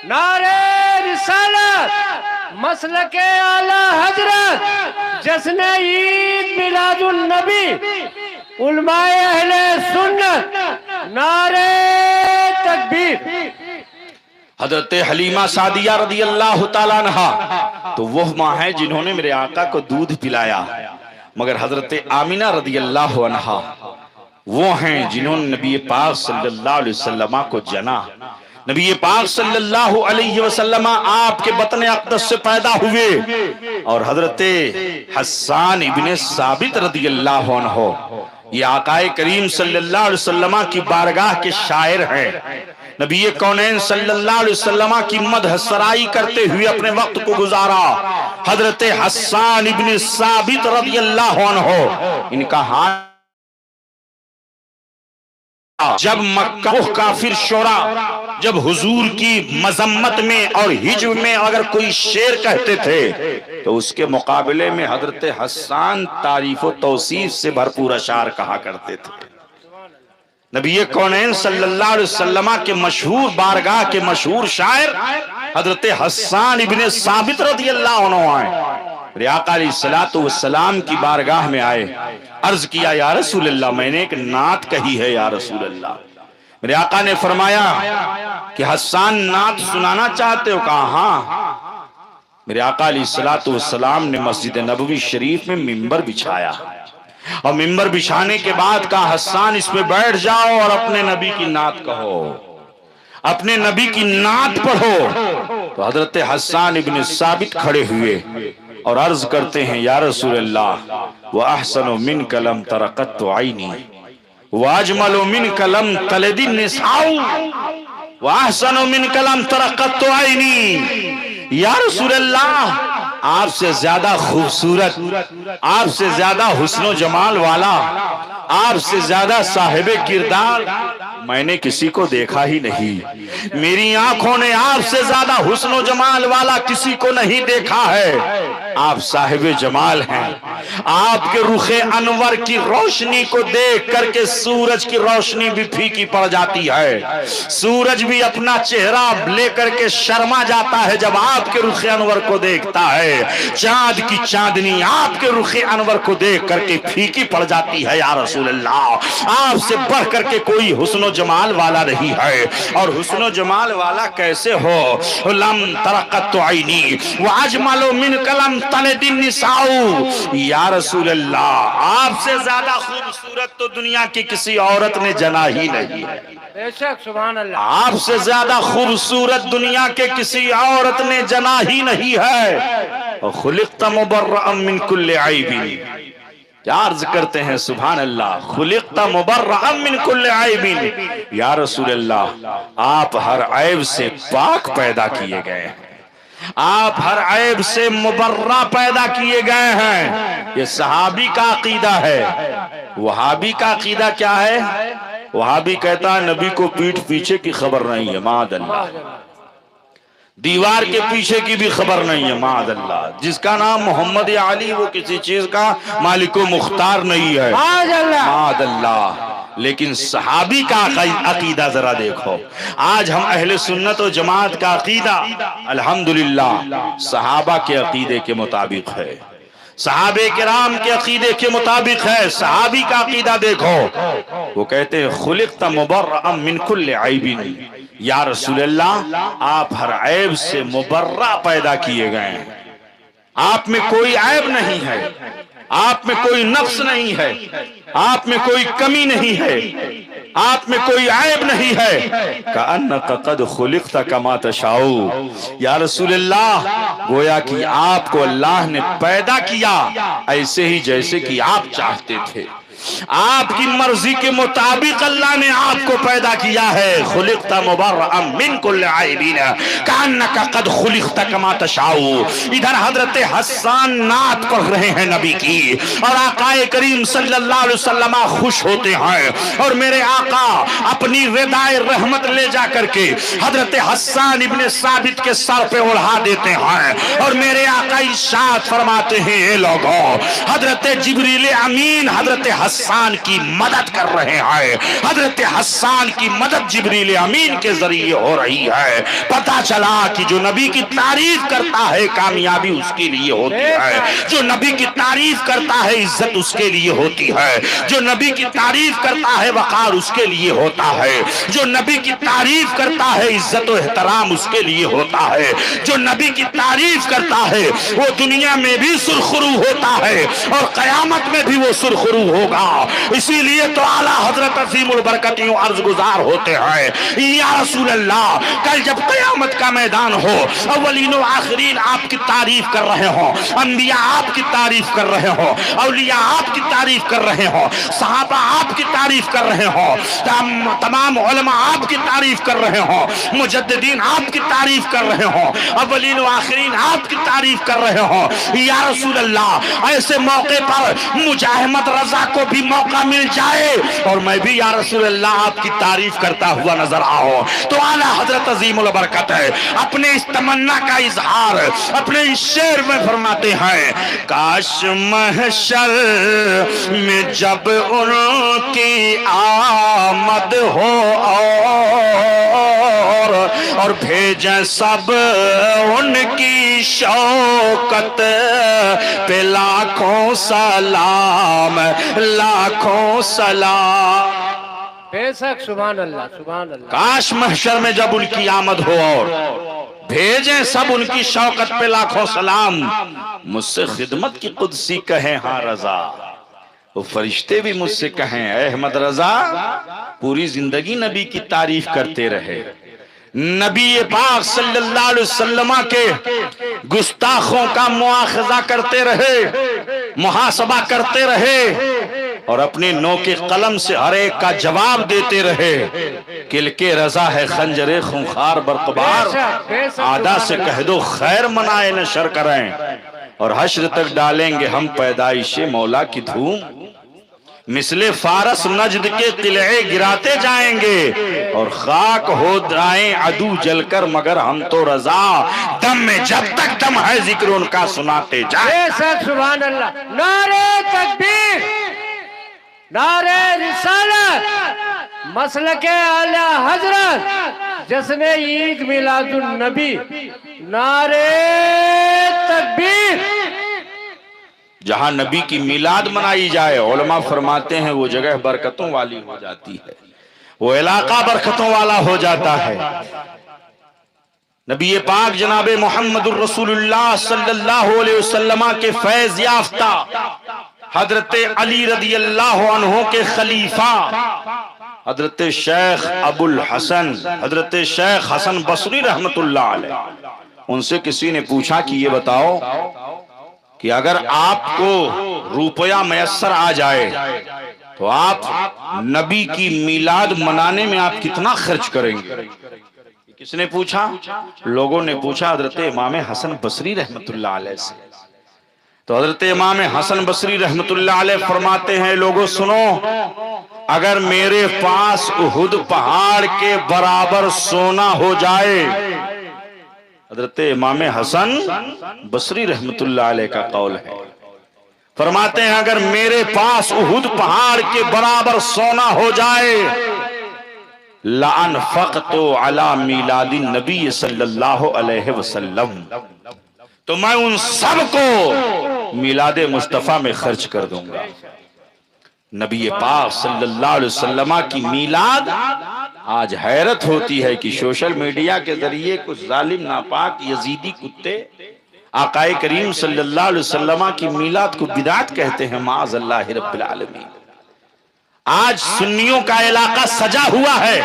Speaker 2: नारे रिसालत, मसलके आला हजरत, जश्न ईद मिलादुन नबी, उलमाए अहले सुन्नत, नारे तकबीर।
Speaker 1: हजरत हलीमा सादिया रदी अल्लाह ताला अन्हा तो वह माँ है जिन्होंने मेरे आका को दूध पिलाया, मगर हजरत आमिना रदी अल्लाह अन्हा वो हैं जिन्होंने नबी पाक सल्लल्लाहु अलैहि वसल्लम को जना। नबी पाक सल्लल्लाहु अलैहि वसल्लम आपके बतन अक़दस से पैदा हुए और हजरत हस्सान इब्ने साबित रदी अल्लाह अन्हु ये आकाए करीम सल्लल्लाहु अलैहि वसल्लम की बारगाह के शायर हैं। नबी कौनैन सल्लल्लाहु अलैहि वसल्लम की मदह सराई करते हुए अपने वक्त को गुजारा। हजरत हस्सान इब्ने साबित रदियल्लाहु अन्हु इनका हाथ जब मक्का काफिर शोरा जब हुजूर की मजम्मत में और हिज्व में अगर कोई शेर कहते थे तो उसके मुकाबले में हजरत हस्सान तारीफ और तौसीफ से भरपूर अशार कहा करते थे। नबी कौनैन सल्लल्लाहु अलैहि वसल्लम के मशहूर बारगाह के मशहूर शायर हजरत हस्सान इब्ने साबित रदियल्लाहु अन्हु आए, मेरे आका अलैहिस्सलातु वस्सलाम की बारगाह में आए। अर्ज किया, या रसूल अल्लाह, मैंने एक नात कही है या रसूल अल्लाह। मेरे आका ने फरमाया कि हस्सान नात सुनाना चाहते हो? कहा हाँ। मेरे आका अलैहिस्सलातु वस्सलाम ने मस्जिद नबवी शरीफ में मिंबर बिछाया और मिंबर बिछाने के बाद कहा, हस्सान इस पे बैठ जाओ और अपने नबी की नात कहो, अपने नबी की नात पढ़ो। तो हजरत हस्सान इब्ने साबित खड़े हुए और अर्ज करते हैं, या रसूल अल्लाह, व अहसनु मिन कलम तरकत आईनी व अजमलु मिन कलम तलदी निसाउ व अहसनु मिन कलम तरकत आईनी। या रसूल अल्लाह, आपसे ज्यादा खूबसूरत, आपसे ज्यादा हुस्नो जमाल वाला, आपसे ज्यादा साहिबे किरदार मैंने किसी को देखा ही नहीं। मेरी आंखों ने आपसे ज्यादा हुस्नो जमाल वाला किसी को नहीं देखा है। आप साहिबे जमाल हैं। आपके रुखे अनवर की रोशनी को देख करके सूरज की रोशनी भी फीकी पड़ जाती है। सूरज भी अपना चेहरा लेकर के शर्मा जाता है जब आपके रुखे अनवर को देखता है। चांद की चांदनी आपके रुखे अनवर को देख करके फीकी पड़ जाती है। या रसूल अल्लाह, आपसे बढ़ करके कोई हुस्नो जमाल वाला नहीं है। और हुस्नो जमाल वाला कैसे हो? लम तरकत आईनी व अजमलु मिन कलम तलदिन निसाउ। या रसूल अल्लाह, आपसे ज्यादा खूबसूरत तो दुनिया की किसी औरत ने जना ही नहीं है।
Speaker 2: बेशक, सुभान अल्लाह।
Speaker 1: आपसे ज्यादा खूबसूरत दुनिया के किसी औरत ने जना ही नहीं है। और खुलिक़्त मुबर्रअम मिन कुल्लि ऐबिन, क्या अर्ज करते हैं, सुभान अल्लाह, खुलिक़्त मुबर्रअम मिन कुल्लि ऐबिन। या रसूल अल्लाह, आप हर ऐब से पाक पैदा किए गए हैं, आप हर ऐब से मुबर्रा पैदा किए गए हैं। ये सहाबी का अकीदा है। वहाबी का अकीदा क्या है? वहाबी कहता है नबी को पीठ पीछे की खबर नहीं है, माअल्लाह, दीवार के पीछे की भी खबर नहीं है, माअल्लाह। जिसका नाम मोहम्मद या अली, वो किसी चीज का मालिको मुख्तार नहीं है, माअल्लाह। लेकिन सहाबी का अकीदा जरा देखो। आज हम अहले सुन्नत और जमात का अकीदा अल्हम्दुलिल्लाह सहाबा के अकीदे के मुताबिक है, सहाबे किराम के अकीदे के मुताबिक है। सहाबी का अकीदा देखो, वो कहते हैं खुलिक़्त मुबर्रअम मिन कुल्लि ऐबिन। या रसूल अल्लाह, आप हर ऐब से मुबर्रा पैदा किए गए हैं। आप में कोई ऐब नहीं है, आप में कोई नक्स नहीं है, आप में कोई कमी नहीं है, आप में कोई ऐब नहीं है। कअन्नका क़द खुलिक़्त कमा तशाऊ। या रसूल अल्लाह, गोया कि आपको अल्लाह ने पैदा किया ऐसे ही जैसे कि आप चाहते थे। आपकी मर्जी के मुताबिक अल्लाह ने आपको पैदा किया है। खुलिक़्त मुबर्रअम मिन कुल्लि ऐबिन कअन्नका क़द खुलिक़्त कमा तशाऊ। इधर हजरत हस्सान नात पढ़ रहे हैं नबी की, और आकाए करीम सल्लल्लाहु अलैहि वसल्लम खुश होते हैं। और मेरे आका अपनी रिदाए रहमत ले जा करके हजरत हस्सान इब्ने साबित के सर पे ओढ़ा देते हैं। और मेरे आका इरशाद फरमाते हैं, ये लोगों, हजरत जिब्रील अमीन हजरत हस्सान की मदद कर रहे हैं। हजरत हस्सान की मदद जिब्रील अमीन के जरिए हो रही है। पता चला कि जो नबी की तारीफ करता है कामयाबी उसके लिए होती है, जो नबी की तारीफ करता है इज्जत उसके लिए होती है, जो नबी की तारीफ करता है वकार उसके लिए होता है, जो नबी की तारीफ करता है इज्जत और एहतराम उसके लिए होता है, जो नबी की तारीफ करता है वो दुनिया में भी सुरखरू होता है और कयामत में भी वो सुरखरू होगा। इसीलिए तो आला हजरत अजीमुल बरकत यूं अर्ज गुजार होते हैं, या रसूल अल्लाह, कल जब कयामत का मैदान हो, अव्वलीन व आखिरीन आपकी तारीफ कर रहे हो, अंबिया आपकी तारीफ कर रहे हो, औलिया आपकी तारीफ कर रहे हो, सहाबा आपकी तारीफ कर रहे हो, तमाम उलमा आपकी तारीफ कर रहे हो, मुजद्दिदीन आपकी तारीफ कर रहे हो, अव्वलीन व आखिरीन आपकी तारीफ कर रहे हो। या रसूल अल्लाह, ऐसे मौके पर मुजाहिमत रजा को को भी मौका मिल जाए और मैं भी या रसूल अल्लाह आपकी तारीफ करता हुआ नजर आओ। तो आला हजरत अजीमुल बरकत है अपने इस तमन्ना का इजहार अपने इस शेर में फरमाते हैं, काश महशर में जब उनकी आमद हो और भेजें सब उनकी शौकत पे लाखों सलाम लाखों सलाम।
Speaker 2: बेशक सुभान अल्लाह सुभान अल्लाह।
Speaker 1: काश महशर में जब उनकी आमद हो और भेजें सब उनकी शौकत पे लाखों सलाम। मुझसे खिदमत की कुदसी कहें हाँ रजा, वो फरिश्ते भी मुझसे कहें अहमद रजा। पूरी जिंदगी नबी की तारीफ करते रहे, नबी पाक सल्लल्लाहु अलैहि वसल्लम के गुस्ताखों का मुआखजा करते रहे, मुहासबा करते रहे और अपने नो के कलम से हर एक का जवाब देते रहे। किल के रजा है खंजरे खूंखार बरकबार, आदा से कह दो खैर मनाए न शर करें और हश्र तक डालेंगे हम पैदाइशे मौला की धूम। मिसले फारस नजद के किले गिराते जाएंगे और खाक हो जाएं अदू जलकर, मगर हम तो रजा दम में जब तक दम है जिक्र उनका सुनाते जाए।
Speaker 2: सुभान अल्लाह। नारे तकबीर, नारे रिसालत, मसलके आला हजरत, जिसने ईद मिलादुन नबी, नारे तकबीर।
Speaker 1: जहां नबी की मिलाद मनाई जाए उलमा फरमाते हैं वो जगह बरकतों वाली हो जाती है, वो इलाका बरकतों वाला हो जाता है। नबी पाक जनाबे मोहम्मदुर रसूलुल्लाह सल्लल्लाहु अलैहि वसल्लम के फैज याफ्ता हजरत अली रदी अल्लाह अन्हु के खलीफा हजरत शेख अबुल हसन हजरत शेख हसन बसरी रहमतुल्लाह अलैह, उनसे किसी ने पूछा कि ये बताओ कि अगर आपको रुपया मैसर आ जाए तो आप नबी की मिलाद मनाने में आप कितना खर्च करेंगे? किसने पूछा? लोगों ने पूछा हजरत इमाम हसन बसरी रहमतुल्लाह अलैह से। तो हजरत इमाम हसन बसरी रहमतुल्लाह अलैह फरमाते हैं, लोगों सुनो, अगर मेरे पास उहुद पहाड़ के बराबर सोना हो जाए, हजरत इमाम हसन बसरी रहमतुल्लाह अलैह का कौल है, फरमाते हैं अगर मेरे पास उहुद पहाड़ के बराबर सोना हो जाए, लाअनफ़क़्तु अला मिलादिन नबी सल्लल्लाहु अलैहि वसल्लम, तो मैं उन सब को मिलाद मुस्तफा में खर्च कर दूंगा। नबी पाक सल्लल्लाहु अलैहि वसल्लम की मिलाद, आज हैरत होती है कि सोशल मीडिया के जरिए कुछ जालिम नापाक यजीदी कुत्ते आकाए करीम सल्लल्लाहु अलैहि वसल्लम की मिलाद को बिदात कहते हैं। माअज़ल्लाह रब्बिल आलमीन। आज सुन्नियों का इलाका सजा हुआ है,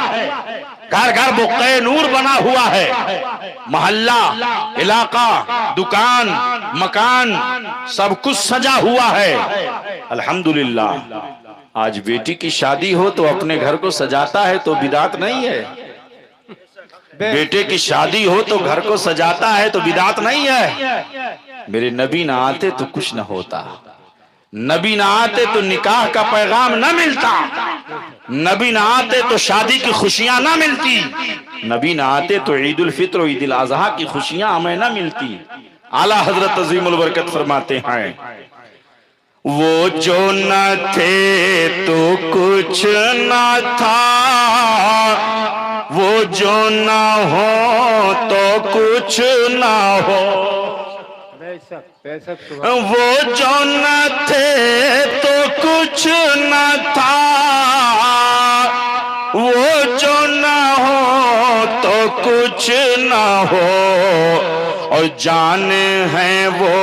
Speaker 1: घर घर बुक़्क़े नूर बना हुआ है, मोहल्ला इलाका दुकान मकान सब कुछ सजा हुआ है। अल्हम्दुलिल्लाह आज बेटी की शादी हो तो अपने घर को सजाता है तो बिदात नहीं है, बेटे की शादी हो तो घर को सजाता है तो बिदात नहीं है। मेरे नबी ना आते तो कुछ ना होता, नबी ना आते तो निकाह का पैगाम ना मिलता, नबी ना आते तो शादी की खुशियां ना मिलती, नबी ना आते तो ईद उल फित्र और ईद उल अज़हा की खुशियां हमें ना मिलती। आला हजरत अज़ीमुल बरकत फरमाते हैं, वो जो न थे तो कुछ न था, वो जो न हो तो कुछ न हो, वो जो न थे तो कुछ न था, वो जो न हो तो कुछ न हो, और जान है वो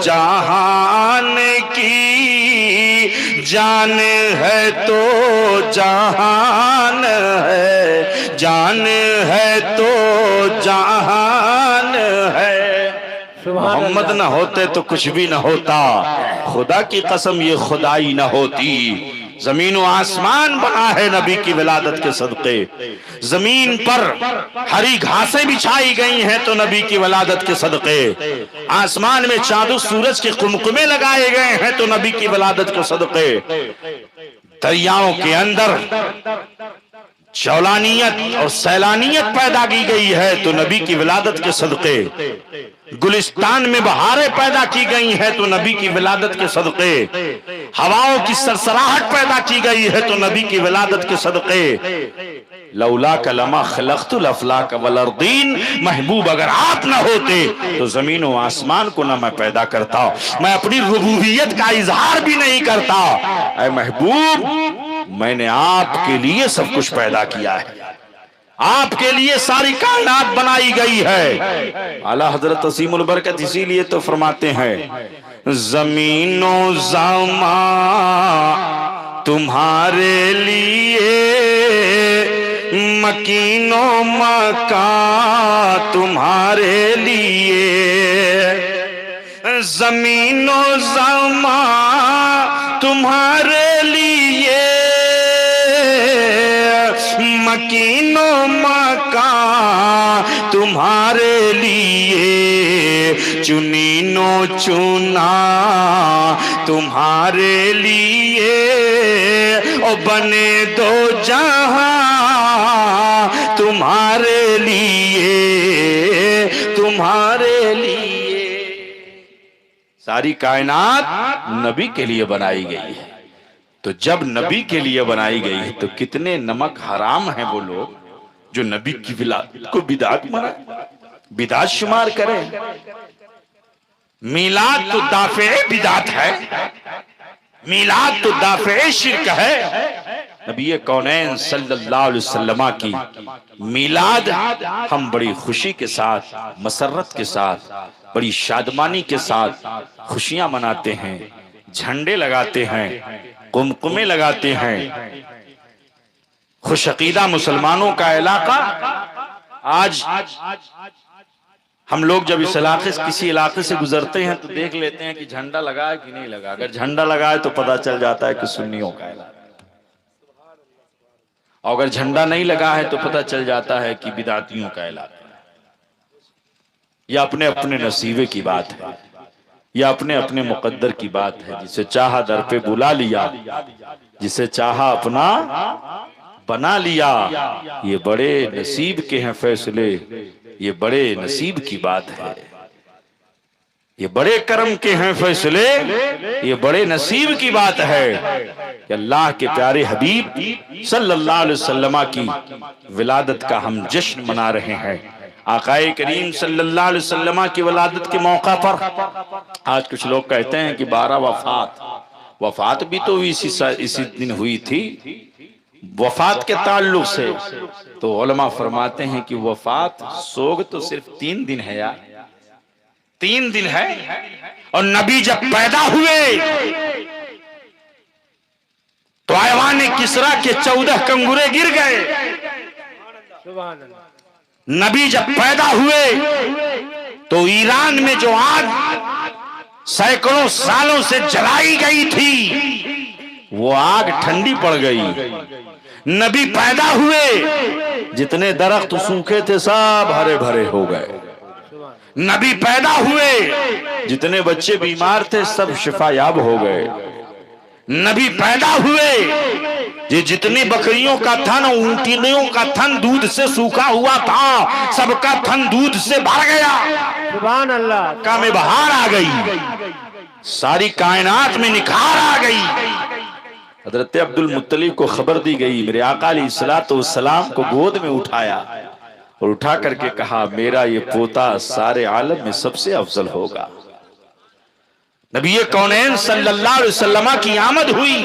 Speaker 1: जहान की, जान है तो जहान है, जान है तो जहान है। मोहम्मद न होते तो कुछ भी न होता, खुदा की कसम ये खुदाई न होती, जमीन व आसमान बना है नबी की विलादत के सदके। जमीन पर हरी घासें बिछाई गई हैं तो नबी की विलादत के सदके। आसमान में चांद सूरज के कुमकुमे लगाए गए हैं तो नबी की विलादत के सदके। दरियाओं के अंदर चौलानियत और सैलानियत पैदा की गई है तो नबी की विलादत के सदके। गुलिस्तान में बहारें पैदा की गई है तो नबी की विलादत के सदके। हवाओं की सरसराहट पैदा की गई है तो नबी की विलादत के सदके। लौला कलमा खलक़तुल अफ़लाक वल अर्दीन, महबूब अगर आप ना होते तो जमीन और आसमान को ना मैं पैदा करता, मैं अपनी रुबूबियत का इजहार भी नहीं करता। ऐ महबूब, मैंने आपके लिए सब कुछ पैदा किया है, आपके लिए सारी कायनात बनाई गई है। आला हजरत असीमुल बरकत इसीलिए तो फरमाते हैं, जमीनो ज़मा तुम्हारे लिए, मकीनो मका तुम्हारे लिए। जमीनो ज़मा तुम्हारे लिए, मकीनो मका तुम्हारे लिए। चुनीनो चुना तुम्हारे लिए, ओ बने दो जहां तुम्हारे लिए, तुम्हारे लिए। सारी कायनात नबी के लिए बनाई गई है। तो जब नबी के लिए बनाई गई है तो कितने नमक हराम हैं वो लोग जो नबी की विलादत को बिदात माना, बिदात शुमार करें। मीलाद तो दाफे बिदात है, मीलाद तो दाफे शिरक है। नबी कौनैन सल्लल्लाहु अलैहि वसल्लम की मीलाद हम बड़ी खुशी के साथ, मसरत के साथ, बड़ी शादमानी के साथ खुशियां मनाते हैं, झंडे लगाते हैं, कुमकुमे लगाते हैं। खुशअकीदा मुसलमानों का इलाका। आज हम लोग जब इस इलाके से, किसी इलाके से गुजरते हैं तो देख लेते हैं कि झंडा लगा है कि नहीं लगा। अगर झंडा लगा है तो पता चल जाता है कि सुन्नियों का इलाका, और अगर झंडा नहीं लगा है तो पता चल जाता है कि बिदातियों का इलाका। यह अपने अपने नसीबे की बात है, यह अपने अपने मुकद्दर की बात है। जिसे चाहा दर पे बुला लिया, जिसे चाहा अपना बना लिया। ये बड़े नसीब के हैं फैसले, ये बड़े नसीब की बात है। ये बड़े करम के हैं फैसले, ये बड़े नसीब की बात है कि अल्लाह के प्यारे हबीब सल्लल्लाहु अलैहि वसल्लम की विलादत का हम जश्न मना रहे हैं। आकाए करीम सल्लल्लाहु अलैहि वसल्लम की विलादत के मौका पर आज कुछ लोग कहते हैं कि 12 वफात भी तो इसी दिन हुई थी। वफात के ताल्लुक से तो उलमा फरमाते हैं कि वफात सोग तो सिर्फ 3 दिन है यार, 3 दिन है। और नबी जब पैदा हुए तो ऐवान किसरा के 14 कंगुरे गिर गए। नबी जब पैदा हुए तो ईरान में जो आग सैकड़ों सालों से जलाई गई थी वो आग ठंडी पड़ गई। नबी पैदा हुए, जितने दरख्त सूखे थे सब हरे भरे हो गए। नबी पैदा हुए, जितने बच्चे बीमार थे सब शिफायाब हो गए। नबी पैदा हुए, ये जितनी बकरियों का थन, ऊंटियों का थन दूध से सूखा हुआ था, सबका थन दूध से भर गया।
Speaker 2: सुभान अल्लाह।
Speaker 1: का में बहार आ गई, सारी कायनात में निखार आ गई। हजरत अब्दुल मुत्तलिब को खबर दी गई, मेरे आका अलैहिस्सलातु वस्सलाम को गोद में उठाया और उठा करके कहा, मेरा ये पोता सारे आलम में सबसे अफजल होगा। नबी कौनैन सल्लल्लाहु अलैहि वसल्लम की आमद हुई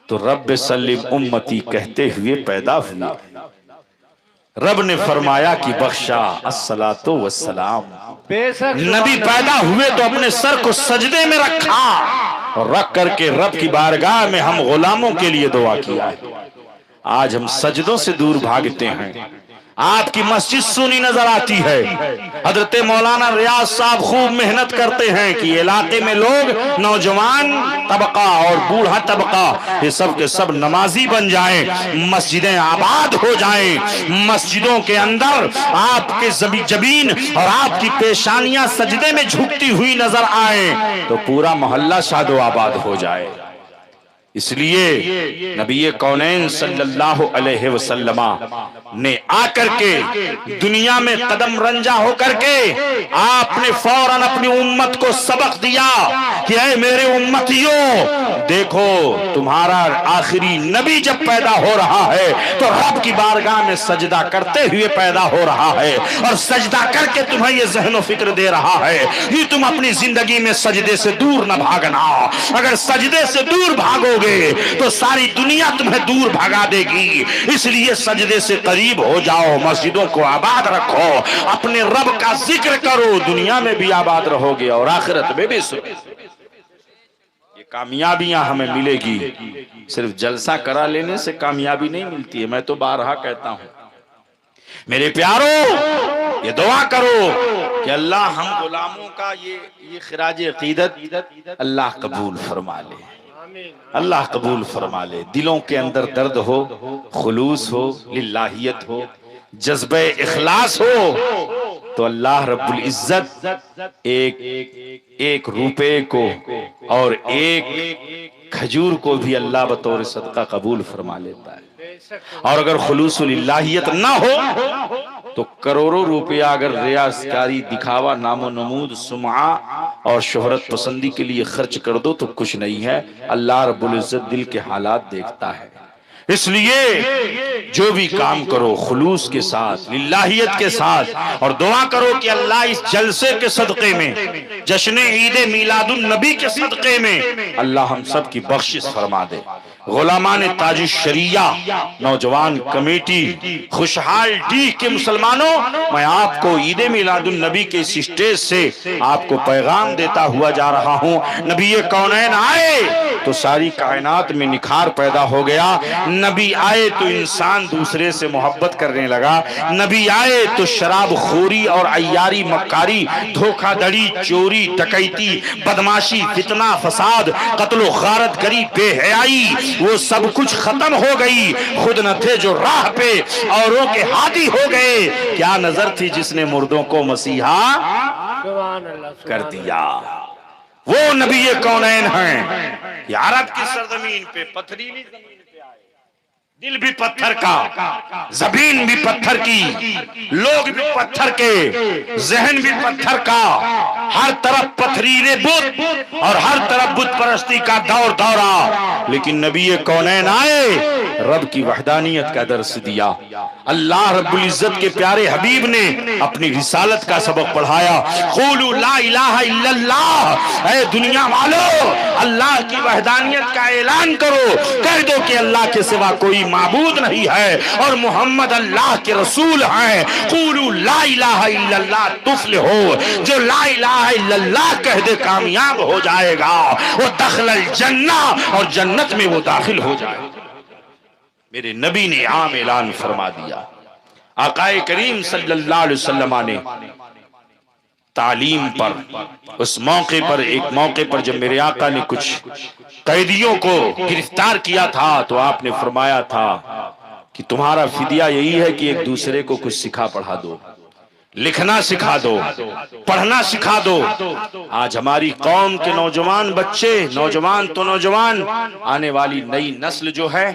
Speaker 1: तो रब्ब सल्लिम उम्मती कहते हुए पैदा हुआ। रब ने फरमाया कि बख्शा अस्सलातु वस्सलाम। नबी पैदा हुए तो अपने सर को सजदे में रखा और रख करके रब की बारगाह में हम गुलामों के लिए दुआ किया है। आज हम सजदों से दूर भागते हैं, आपकी मस्जिद सुनी नजर आती है। हजरत मौलाना रियाज साहब खूब मेहनत करते हैं कि इलाके में लोग, नौजवान तबका और बूढ़ा तबका, ये सब के सब नमाजी बन जाएं, मस्जिदें आबाद हो जाएं, मस्जिदों के अंदर आपके जमीन और आपकी पेशानियां सजदे में झुकती हुई नजर आए तो पूरा मोहल्ला शादो आबाद हो जाए। इसलिए नबी कौनैन सल्लल्लाहु अलैहि वसल्लम ने आकर के दुनिया में कदम रंजा होकर के आपने फौरन अपनी उम्मत को सबक दिया कि ऐ मेरे उम्मतियों, देखो तुम्हारा आखिरी नबी जब पैदा हो रहा है तो रब की बारगाह में सजदा करते हुए पैदा हो रहा है और सजदा करके तुम्हें ये ज़हन फिक्र दे रहा है कि तुम अपनी जिंदगी में सजदे से दूर न भागना। अगर सजदे से दूर भागोगे तो सारी दुनिया तुम्हें दूर भगा देगी। इसलिए सजदे से करीब हो जाओ, मस्जिदों को आबाद रखो, अपने रब का जिक्र करो, दुनिया में भी आबाद रहोगे और आखिरत में भी। ये कामयाबियां हमें मिलेगी, सिर्फ जलसा करा लेने से कामयाबी नहीं मिलती है। मैं तो बारहा कहता हूं मेरे प्यारों, ये दुआ करो कि अल्लाह हम गुलामों का ये खिराज अकीदत अल्लाह कबूल फरमा ले, अल्लाह कबूल फरमा ले। दिलों के अंदर दर्द हो, खुलूस हो, लिल्लाहियत हो, जज्बे इखलास हो तो अल्लाह रब्बुल इज्जत एक रुपए को और एक खजूर को भी अल्लाह बतौर सदका कबूल फरमा लेता है। और अगर खुलूसुल इल्लाहियत ना हो तो करोड़ों रुपया अगर रियासकारी, दिखावा, नामो नमूद, सुमा और शोहरत पसंदी के लिए खर्च कर दो तो कुछ नहीं है। अल्लाह रब्बुल इज्जत दिल के हालात देखता है। इसलिए जो भी काम करो खुलूस के साथ, लिल्लाहियत के साथ, और दुआ करो कि अल्लाह इस जलसे के सदक़े में, जश्न ईद मीलादुन नबी के सदक़े में अल्लाह हम सब की बख्शिश फरमा दे। गुलामान ताज शरिया नौजवान कमेटी खुशहाल डी के मुसलमानों, मैं आपको ईद मिलादुन नबी के इस स्टेज से आपको पैगाम देता हुआ जा रहा हूँ। नबी कौनैन आए तो सारी कायनात में निखार पैदा हो गया। नबी आए तो इंसान दूसरे से मोहब्बत करने लगा। नबी आए तो शराब खोरी और अय्यारी, मक्कारी, धोखाधड़ी, चोरी, डकैती, बदमाशी, फितना, फसाद, कत्लो गारत गरी, बेहयाई, वो सब कुछ खत्म हो गई। खुद न थे जो राह पे औरों के हादी हो गए। क्या नजर थी जिसने मुर्दों को मसीहा कर दिया। वो नबी कौनैन हैं। ये अरब की सरजमीन पे, पथरीली जमीन पे आए, दिल भी पत्थर का, जमीन भी पत्थर की, लोग भी पत्थर के, जहन भी पत्थर का, हर तरफ पथरीले बुत और हर तरफ बुत परस्ती का दौर दौरा। लेकिन नबी कौनैन आए, रब की वहदानियत का दर्स दिया। अल्लाह रब्बुल इज्जत के प्यारे हबीब ने अपनी रिसालत का सबक पढ़ाया। क़ूलू ला इलाहा इल्लल्लाह, ऐ दुनिया वालों, अल्लाह की वहदानियत का ऐलान करो, कह दो कि अल्लाह के सिवा कोई माबूद नहीं है और मोहम्मद अल्लाह के रसूल हैं। क़ूलू ला इलाहा इल्लल्लाह तुफ्लिहू, जो ला इलाहा इल्लल्लाह कह दे कामयाब हो जाएगा। वो दखलल जन्ना, और जन्नत में वो दाखिल हो जाएगा। मेरे नबी ने आम ऐलान फरमा दिया। आकाए करीम सल्लल्लाहु अलैहि वसल्लम ने तालीम पर, उस मौके पर, एक मौके पर जब मेरे आका ने कुछ कैदियों को गिरफ्तार किया था तो आपने फरमाया था कि तुम्हारा फिदिया यही है कि एक दूसरे को कुछ सिखा पढ़ा दो, लिखना सिखा दो, पढ़ना सिखा दो। आज हमारी कौम के नौजवान बच्चे, नौजवान तो नौजवान, आने वाली नई नस्ल जो है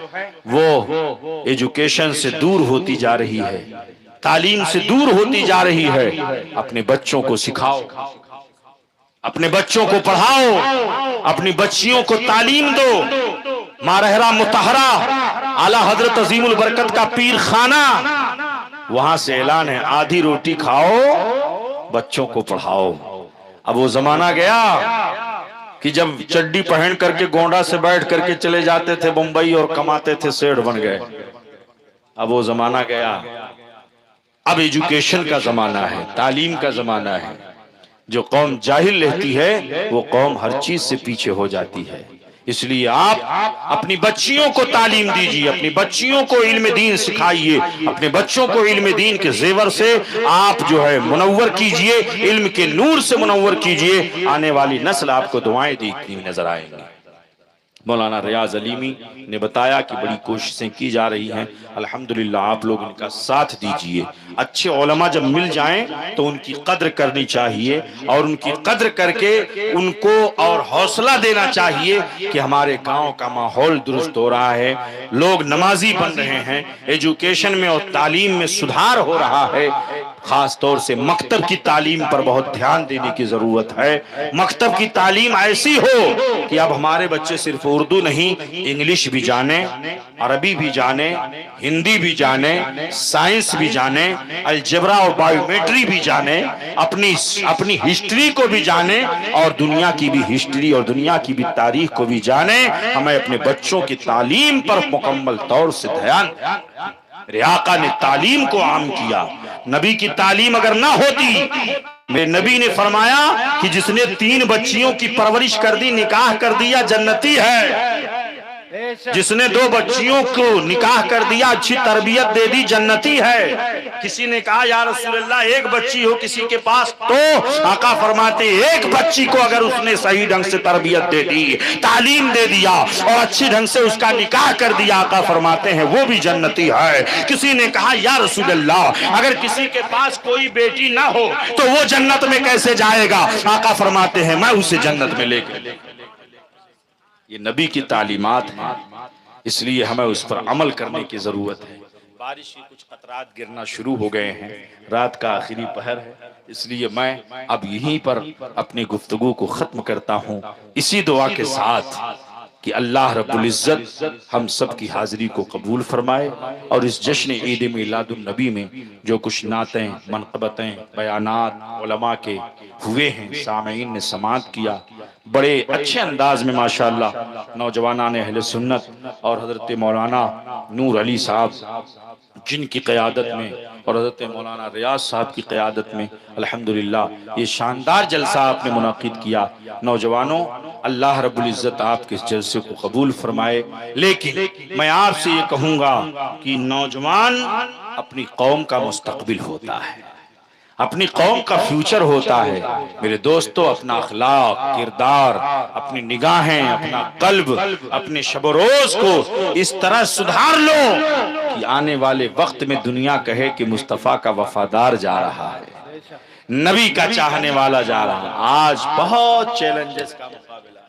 Speaker 1: वो एजुकेशन से दूर होती जा रही है, तालीम से दूर होती जा रही है। अपने बच्चों को सिखाओ, अपने बच्चों को पढ़ाओ, अपनी बच्चियों को तालीम दो। मारहरा मुतहरा आला हजरत अजीमुल बरकत का पीर खाना, वहां से ऐलान है, आधी रोटी खाओ, बच्चों को पढ़ाओ। अब वो जमाना गया कि जब चड्डी पहन करके गोंडा से बैठ करके चले जाते थे मुंबई और कमाते थे, सेठ बन गए। अब वो जमाना गया, अब एजुकेशन का जमाना है, तालीम का जमाना है। जो कौम जाहिल रहती है वो कौम हर चीज से पीछे हो जाती है। इसलिए आप अपनी बच्चियों को तालीम दीजिए, अपनी बच्चियों को इल्म दीन सिखाइए, अपने बच्चों को इल्म दीन के जेवर से आप जो है मुनव्वर कीजिए, इल्म के नूर से मुनव्वर कीजिए। आने वाली नस्ल आपको दुआएं देती हुई नजर आएंगी। मौलाना रियाज अलीमी ने बताया कि बड़ी कोशिशें की जा रही हैं। अल्हम्दुलिल्लाह आप लोग इनका साथ दीजिए। अच्छे उलमा जब मिल जाएं तो उनकी कद्र करनी चाहिए और उनकी कद्र करके उनको और हौसला देना चाहिए कि हमारे गांव का माहौल दुरुस्त हो रहा है, लोग नमाजी बन रहे हैं, एजुकेशन में और तालीम में सुधार हो रहा है। खास तौर से मकतब की तालीम पर बहुत ध्यान देने की जरूरत है। मकतब की तालीम ऐसी हो कि अब हमारे बच्चे सिर्फ उर्दू नहीं, इंग्लिश भी जाने, अरबी भी जाने, हिंदी भी जाने, साइंस भी जाने, अलजेब्रा और बायोमेट्री भी जाने, अपनी हिस्ट्री को भी जाने और दुनिया की भी हिस्ट्री और दुनिया की भी तारीख को भी जाने। हमें अपने बच्चों की तालीम पर मुकम्मल तौर से ध्यान। आका ने तालीम को आम किया। नबी की तालीम अगर ना होती, मेरे नबी ने फरमाया कि जिसने 3 बच्चियों की परवरिश कर दी, निकाह कर दिया, जन्नती है। जिसने 2 बच्चियों को निकाह कर दिया, अच्छी तरबियत दे दी, जन्नती है। किसी ने कहा या रसूलल्लाह 1 बच्ची हो किसी के पास, तो आका फरमाते 1 बच्ची को अगर उसने सही ढंग से तरबियत दे दी, तालीम दे दिया और अच्छी ढंग से उसका निकाह कर दिया, आका फरमाते हैं वो भी जन्नती है। किसी ने कहा या रसूलल्लाह अगर किसी के पास कोई बेटी ना हो तो वो जन्नत में कैसे जाएगा? आका फरमाते हैं मैं उसे जन्नत में लेकर। ये नबी की तालीमात है, इसलिए हमें उस पर अमल करने की जरूरत है। बारिश के कुछ कतरात गिरना शुरू हो गए हैं, रात का आखिरी पहर है, इसलिए मैं अब यहीं पर अपनी गुफ्तगू को खत्म करता हूं, इसी दुआ के साथ कि अल्लाह रब्बुल इज्जत हम सब की हाजिरी को कबूल फरमाए और इस जश्न ईद मिलादुन नबी में जो कुछ नातें, मनक़बतें, बयानात उलमा के हुए हैं, सामईन ने समाअत किया, बड़े अच्छे अंदाज में माशाअल्लाह नौजवानान अहले सुन्नत और हजरत मौलाना नूर अली साहब जिनकी क़यादत में और हजरत मौलाना रियाज साहब की क़यादत में अल्हम्दुलिल्लाह ये शानदार जलसा आपने मुनाकिद किया। नौजवानों, अल्लाह रब्बुल इज्जत आपके इस जलसे को कबूल फरमाए। लेकिन मैं आपसे ये कहूँगा कि नौजवान अपनी कौम का मुस्तकबिल होता है, अपनी कौम का फ्यूचर होता है। मेरे दोस्तों, अपना अखलाक, किरदार, अपनी निगाहें, अपना कल्ब, अपने शब रोज को इस तरह सुधार लो कि आने वाले वक्त में दुनिया कहे कि मुस्तफ़ा का वफादार जा रहा है, नबी का चाहने वाला जा रहा है। आज बहुत चैलेंजेस का मुकाबला,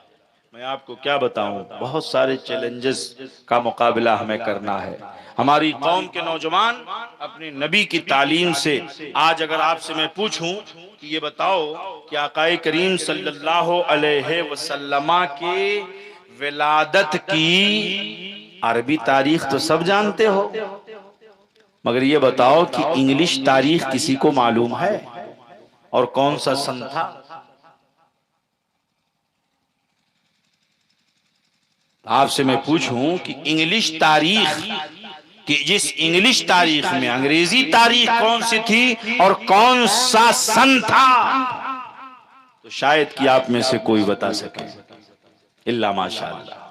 Speaker 1: मैं आपको क्या बताऊं, बहुत सारे चैलेंजेस का मुकाबला हमें करना है। हमारी कौम के नौजवान अपने नबी की तालीम से, आज अगर आपसे मैं पूछूं कि ये बताओ कि आकाए करीम सल्लल्लाहु अलैहि वसल्लम के विलादत की अरबी तारीख तो सब जानते हो, मगर ये बताओ कि इंग्लिश तारीख किसी को मालूम है? और कौन सा सन था? आपसे मैं पूछूं कि इंग्लिश तारीख कि जिस इंग्लिश तारीख में अंग्रेजी तारीख कौन सी थी और कौन सा सन था, तो शायद कि आप में से कोई बता सके, इल्ला माशाअल्लाह।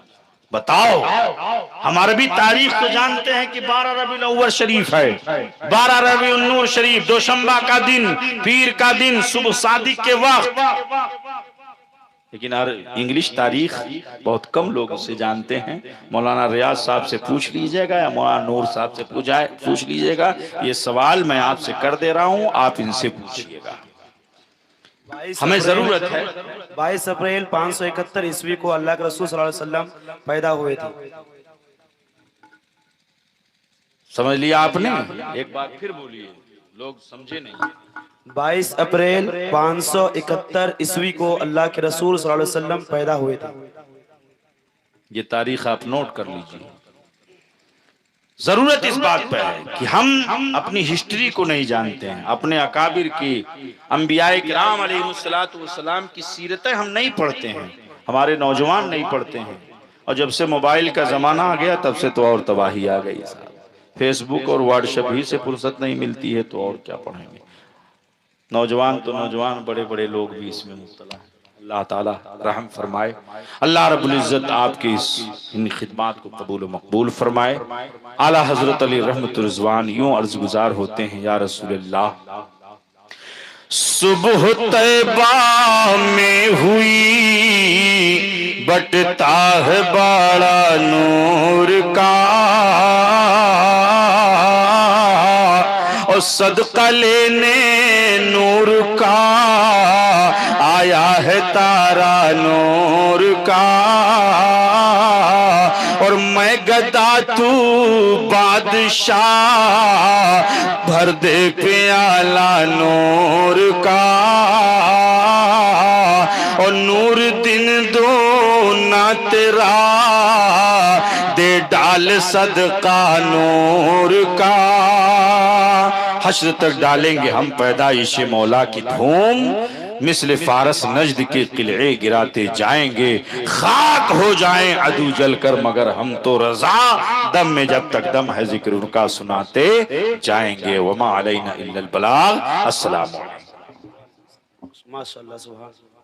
Speaker 1: बताओ, हम अरबी तारीख तो जानते हैं कि 12 रबीउल अव्वल शरीफ है, 12 रबीउल नूर शरीफ, दोशंबा का दिन, पीर का दिन, सुबह सादिक के वक्त। लेकिन इंग्लिश तारीख बहुत कम लोग उसे जानते हैं। मौलाना रियाज साहब से पूछ लीजिएगा या मौलाना नूर साहब से पूछ लीजिएगा। ये सवाल मैं आपसे कर दे रहा हूं, आप इनसे पूछिएगा, हमें जरूरत है।
Speaker 3: 22 अप्रैल 571 ईस्वी को अल्लाह के रसूल सल्लल्लाहु अलैहि वसल्लम पैदा हुए थे।
Speaker 1: समझ लिया आपने? एक बार फिर बोलिए, लोग समझे नहीं।
Speaker 3: 22 अप्रैल 571 ईस्वी को अल्लाह के रसूल सल्लल्लाहु अलैहि वसल्लम पैदा हुए थे।
Speaker 1: ये तारीख आप नोट कर लीजिए। जरूरत इस बात पर है कि हम अपनी हिस्ट्री को नहीं जानते हैं, अपने अकाबिर की, अंबियाए किराम अलैहिमुस्सलातु वस्सलाम की सीरतें हम नहीं पढ़ते हैं, हमारे नौजवान नहीं पढ़ते हैं। और जब से मोबाइल का जमाना आ गया तब से तो और तबाही आ गई साहब। फेसबुक और व्हाट्सएप ही से फुर्सत नहीं मिलती है, तो और क्या पढ़ेंगे। नौजवान तो नौजवान, बड़े बड़े लोग भी इसमें मुब्तला हैं। अल्लाह ताला रहम फरमाए, अल्लाह रब्बुल इज्जत आपकी इन खिदमात को कबूल मकबूल फरमाए। आला हजरत अली रहमतुर रिज़वान यूं अर्ज गुजार होते हैं, या रसूलल्लाह, सुबह तैबा में हुई बटता है बड़ा नूर का, और सदका लेने नूर का आया है तारा नूर का, और मैं गदा तू बादशाह, भर दे प्याला नूर का, और नूर दिन दो ना तेरा, दे डाल सदका नूर का। हश्र तक डालेंगे हम पैदाइश मौला की धूम, मिस्ल फारस नजद के किले गिराते जाएंगे, खाक हो जाएं अदू जल कर मगर हम तो रजा, दम में जब तक दम है जिक्र उनका सुनाते जाएंगे। वमा अलैना इल्लल बलाग। अस्सलाम वालेकुम।
Speaker 3: माशाअल्लाह, सुभान अल्लाह।